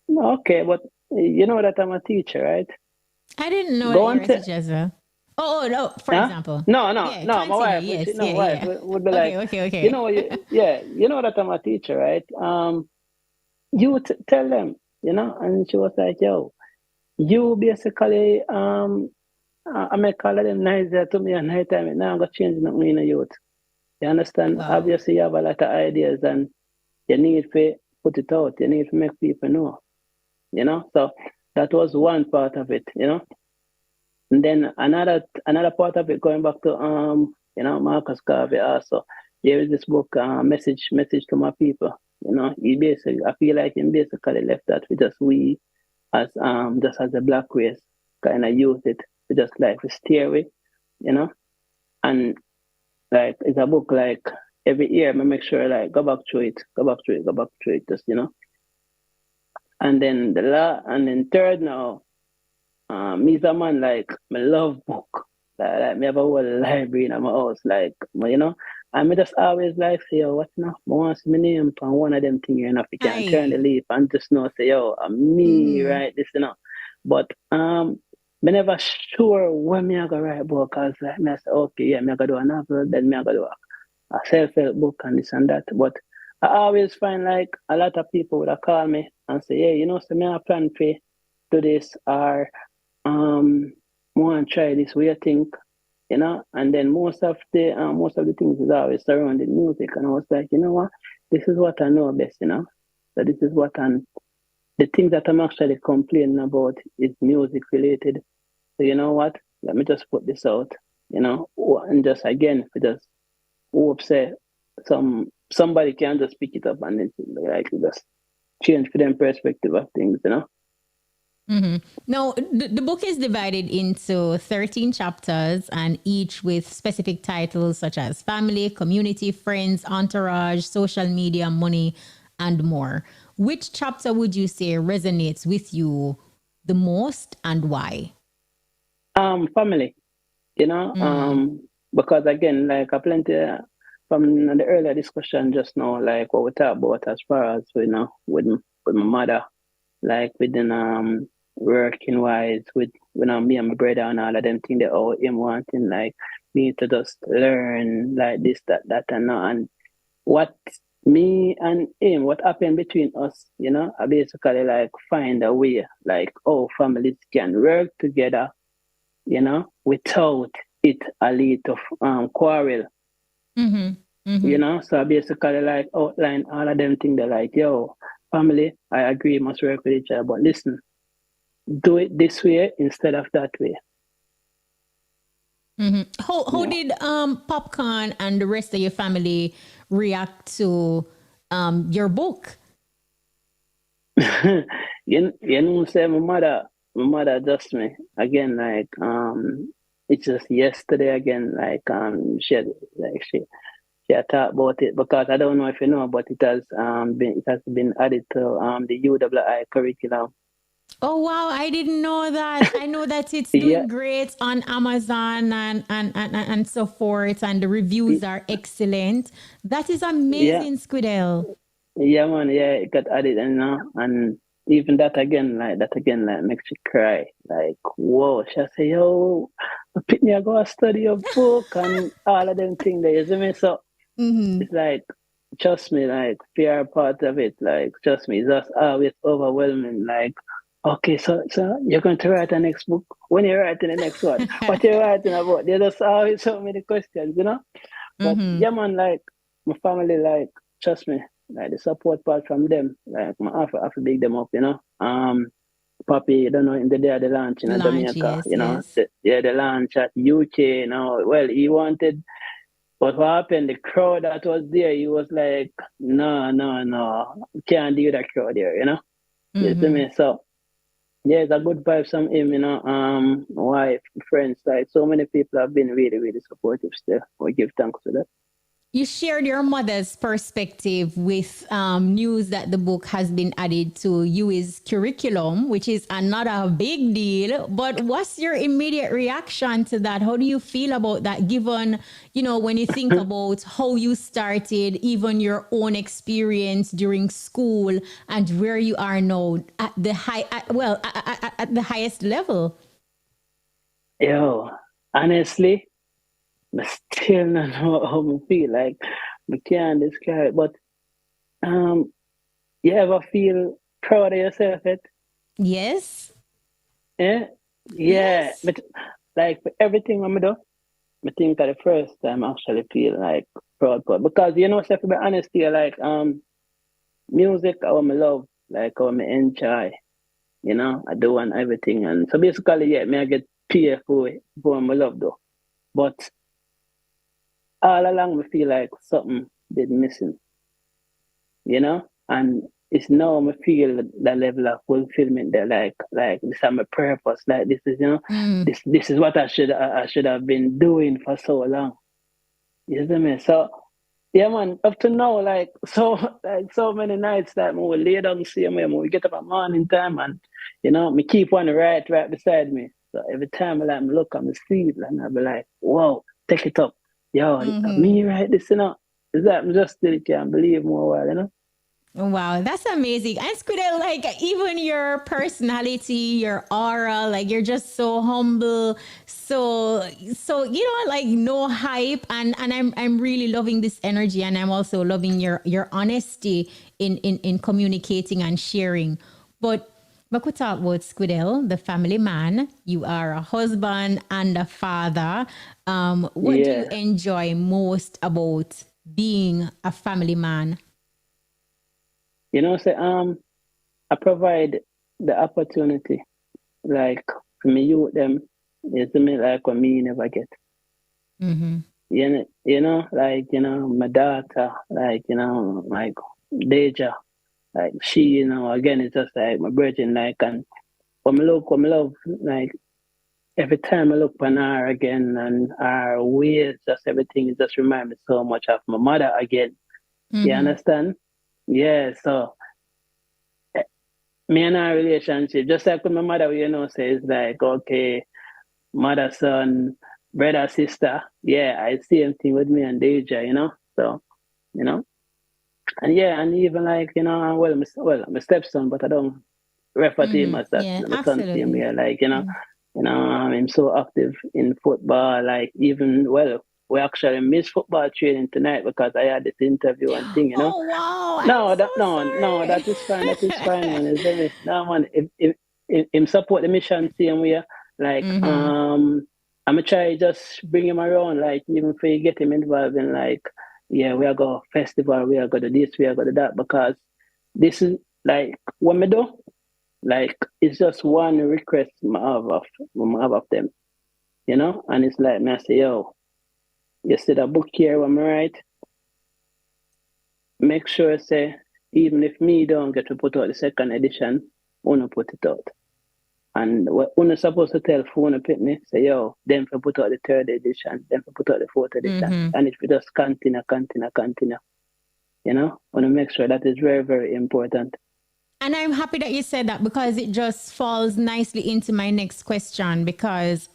no, okay, but you know that I'm a teacher, right? I didn't know that you were a teacher as well. Oh, no, for example. No, my wife, wife would be like, okay. You know, you know that I'm a teacher, right? You tell them, you know, and she was like, yo, you basically, I may call them nice there to me at night time. Now I'm going to change nothing in the youth. You understand? Wow. Obviously, you have a lot of ideas and you need to put it out. You need to make people know, you know? So that was one part of it, you know? And then another part of it, going back to, you know, Marcus Garvey also, there is this book, Message to My People. You know, he basically, I feel like he basically left that with we as a black race kind of use it to just like to steer with, you know, and like it's a book like every year I make sure like go back through it, just, you know. And then third now, me's a man like my love book, like me have a whole library in my house, like, you know. And me just always like say, yo, what's enough? I want to see my name on one of them things, you know, if you can turn the leaf and just know, say, yo, me, right, this, you know. But me never sure when me I go write book, cause like me I say, okay, yeah, me I go do a novel, then me I go do a self-help book and this and that. But I always find like a lot of people would call me and say, yeah, you know, so me I plan to do this or want to try this, what you think? You know, and then most of the things is always surrounding music, and I was like, you know what, this is what I know best, you know. So this is what the thing that I'm actually complaining about is music related. So you know what, let me just put this out, you know, and just again, just hope say somebody can just pick it up and then like just change for them perspective of things, you know. Mm-hmm. Now, the book is divided into 13 chapters and each with specific titles such as family, community, friends, entourage, social media, money, and more. Which chapter would you say resonates with you the most and why? Family, you know, because again, like I plenty from the earlier discussion just now, like what we talked about as far as, you know, with my mother, like within working wise with, you know, me and my brother and all of them things that all him wanting like me to just learn like this, that and that. And what me and him, what happened between us, you know, I basically like find a way like how families can work together, you know, without it a lead to quarrel. You know, so I basically like outline all of them things. They're like, yo, family, I agree, must work with each other, but listen, do it this way instead of that way. How did PopCaan and the rest of your family react to your book? you know, say my mother just me again. Like it's just yesterday again. Like she had talked about it because I don't know if you know, but it has been added to the UII curriculum. Oh wow, I didn't know that. I know that it's Yeah, doing great on Amazon and so forth, and the reviews y- are excellent. That is yeah, amazing, Squidell. yeah, man, yeah, it got added, and even that again, like, makes you cry. Like, whoa, she say, yo, pick me, I go study a book and all of them things there, you see me? So Mm-hmm. it's like, trust me, like, fear part of it, like, trust me, it's just always overwhelming. Like, okay, so you're going to write the next book? When you're writing the next one? What you're writing about? There's just always so many questions, you know? But Mm-hmm. yeah, man, like my family, like trust me, like the support part from them, like I have to big them up, you know. Poppy, you don't know, in the day of the launch in Launch, Jamaica, yes, yes. the launch at UK, you know. Well, he wanted, but what happened? The crowd that was there, he was like, no, no, no, can't deal with that crowd there, you know. You see Mm-hmm. me? So yeah, it's a good vibes from him, you know. Wife, friends, like so many people have been really, really supportive still. We give thanks to that. You shared your mother's perspective with news that the book has been added to UI's curriculum, which is another big deal. But what's your immediate reaction to that? How do you feel about that, given, when you think about how you started, even your own experience during school and where you are now at the at the highest level? Yo, honestly, I still not know how I feel. Like, I can't describe it. But um, you ever feel proud of yourself? Yes. Yeah, yeah. Yes. But like for everything I'm do, I think that the first time I actually feel like proud, because so to be honest here, like music, I want love, like I want enjoy. I do want everything, and so basically, yeah, me I get paid for my love though. But all along, I feel like something did missing, and it's now I feel that level of fulfillment there, like this is my purpose, like this is, Mm. this is what I should have been doing for so long. You see me? So yeah, man, up to now, so many nights that we will lay down same way, we get up at morning time and me keep one right beside me. So every time I look at my sleep and I'll be like, whoa, take it up. Yo, Mm-hmm. me right this, Is that I just still can't believe more while. Wow, that's amazing. And Squidel, like even your personality, your aura, like you're just so humble, so like no hype, and I'm really loving this energy, and I'm also loving your honesty in communicating and sharing. But we talk about Squidel, the family man. You are a husband and a father. What do you Yeah. enjoy most about being a family man? Say I provide the opportunity, like for me youth them, it's me like what me never get. Mm-hmm. My daughter, like Deja, like she, again it's just like my virgin, like, and when I love, like every time I look on her again and her ways, just everything, it just remind me so much of my mother again. You Mm-hmm. understand? Yeah, so me and our relationship, just like with my mother, says like, okay, mother, son, brother, sister. Yeah, I see same thing with me and Deja. So, you know, and yeah, and even like, my stepson, but I don't refer to him Mm-hmm. as that. Yeah, My son same absolutely. here, like, Mm. I'm so active in football, like even, we actually missed football training tonight because I had this interview and thing. Oh wow, I'm No, no, so that is fine. That is fine, sorry. man. It's very, no, man. If him support the mission same way, like Mm-hmm. I'm gonna try just bring him around, like even if you get him involved in like, yeah, we are go festival, we are go to this, we are go to that, because this is like what me do. Like it's just one request I have of them, and it's like me I say, yo, you see the book here when me write, make sure say even if me don't get to put out the second edition, wanna put it out. And what una supposed to tell Phone Pitney, say yo, them for put out the third edition, them for put out the fourth edition. Mm-hmm. And if we just continue, wanna make sure that is very, very important. And I'm happy that you said that because it just falls nicely into my next question because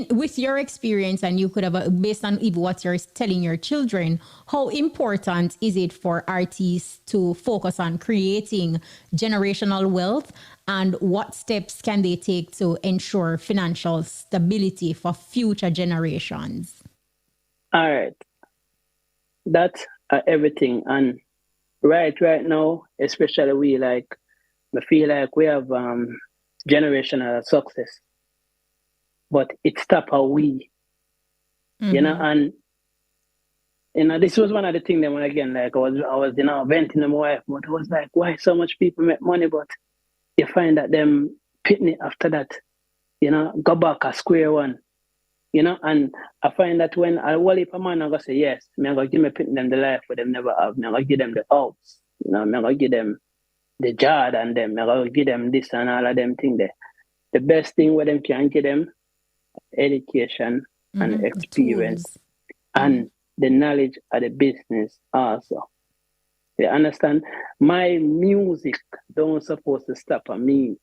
with your experience and you could have based on even what you're telling your children, how important is it for artists to focus on creating generational wealth and what steps can they take to ensure financial stability for future generations? All right. That's everything. And right now, especially we like, I feel like we have generational success, but it stopped how we, and this was one of the things that when again, like I was venting to my wife, but I was like, why so much people make money, but you find that them pitney after that, go back a square one, and I find that when I will if a man, I'm gonna say yes, I'm gonna give me pitney them the life where them never have, I'm gonna give them the house, I'm gonna give them the jar and them, I'm gonna give them this and all of them things there. The best thing where them can give them education and experience and the knowledge of the business also. You understand? My music don't supposed to stop at me.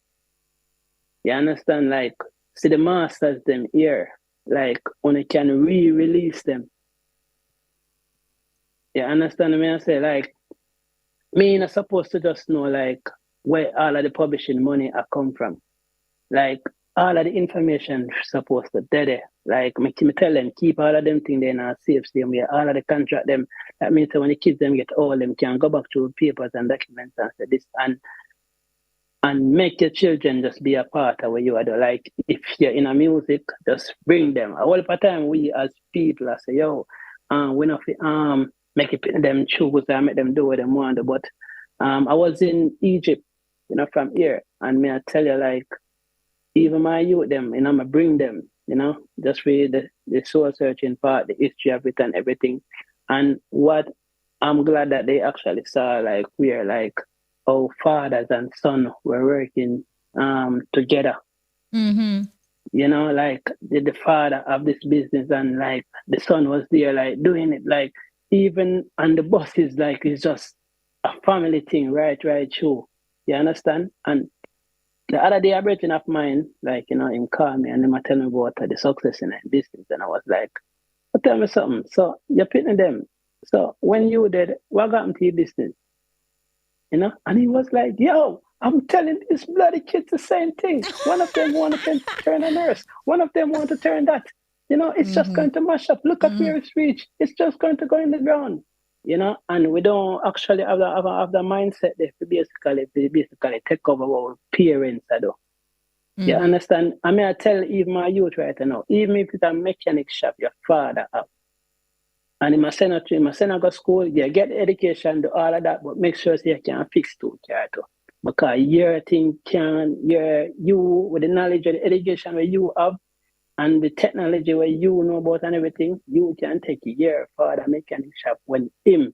You understand? Like, see the masters them here, like when I can re-release them. You understand me? I say like, me not supposed to just know like where all of the publishing money are come from. Like all of the information supposed to be there. Like me tell them keep all of them things in a safe same way. All of the contract them. That means that when the kids them get old, them can go back to papers and documents and say this and make your children just be a part of what you are doing. Like if you're in a music, just bring them. All the time we as people I say, yo, we not make it them choose and make them do what they want. But I was in Egypt, from here, and may I tell you like even my youth them, I bring them, just read the soul searching part, the history of it and everything. And what I'm glad that they actually saw like we're like our fathers and son were working together. Like the father of this business and like the son was there like doing it like even on the buses like it's just a family thing, right through. You understand? And the other day, a brethren of mine, like, him call me and him tell me about the success in the business. And I was like, tell me something. So you're pitting them. So when you did, what happened to your business? And he was like, yo, I'm telling these bloody kids the same thing. One of them want to turn a nurse. One of them want to turn that. It's just going to mash up. Look at where it's reached. It's just going to go in the ground. And we don't actually have the mindset there to basically take over what our parents do. You understand? I mean, I tell even my youth right now, even if it's a mechanic shop, your father have. And in my son go school, you get education, do all of that, but make sure you can fix two car too. Because your thing you with the knowledge of the education where you have, and the technology where you know about and everything, you can take your father mechanic shop when him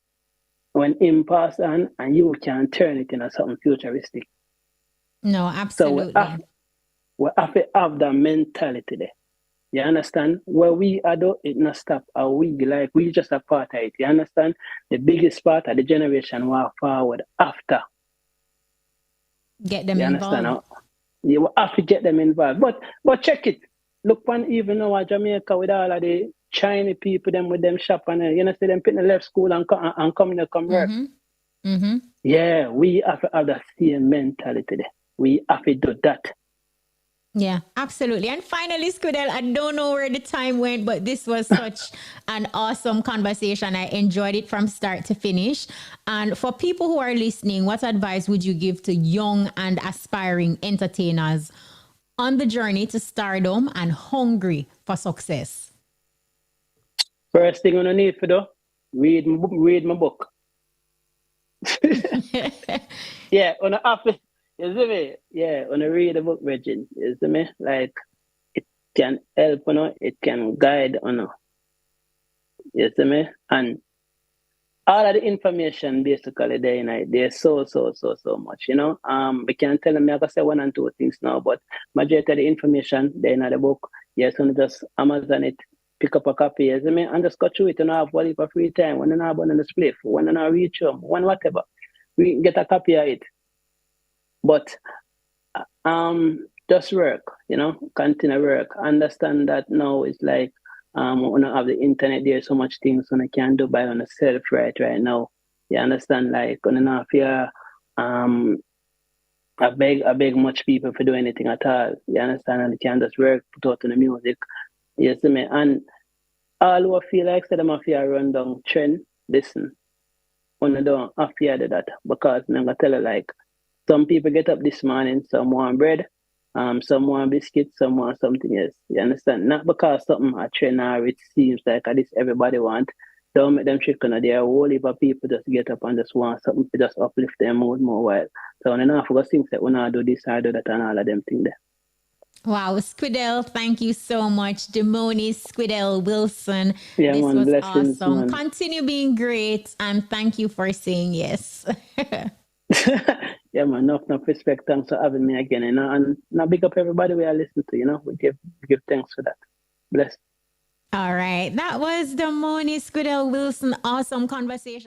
pass on and you can turn it into something futuristic. No, absolutely. So we have to have that mentality there. You understand? Where we are though, it not stop. We just a part of it. You understand? The biggest part of the generation will forward after. Get them you involved. Understand? You will have to get them involved. But check it. Look when even now at Jamaica with all of the Chinese people, them with them shop and see them putting the left school and come work. Yeah, we have to have that same mentality there. We have to do that. Yeah, absolutely. And finally, SQUIDELL, I don't know where the time went, but this was such an awesome conversation. I enjoyed it from start to finish. And for people who are listening, what advice would you give to young and aspiring entertainers on the journey to stardom and hungry for success? First thing I need to do, read my book. Yeah, on the office, you see me? Yeah, on the read the book, Regine, you see me? Like, it can help, it can guide, you see me? And all of the information basically there, there's so much, we can tell them, I can say one and two things now, but majority of the information there in the book, yes, and just Amazon it, pick up a copy, you see me, and just go through it and have what for free time, when you have on the split, when you reach home, when whatever, we get a copy of it. But just work, continue work. Understand that now it's like when you have the internet, there's so much things one can do by on yourself right now. You understand, like on and off here, I beg much people for do anything at all. You understand, and you can just work, put out on the music. You see me? And all who feel like say them have to run down trend, listen. When you don't have to do that, because I'm gonna tell you, like, some people get up this morning, some want bread, some want biscuits, some want something else. You understand? Not because something a trend or it seems like this everybody want. Don't make them trick on there. A whole heap of people just get up and just want something to just uplift their mood more while. So when I forgot things that when I do this, I do that, and all of them things there. Wow, Squidell, thank you so much. Demoni Squidell Wilson. Yeah, this man, was blessings, awesome. man. Continue being great, and thank you for saying yes. Yeah, man, enough respect. Thanks for having me again, and now big up everybody we are listening to, we give thanks for that. Bless. All right, that was Demoni Squidell Wilson. Awesome conversation.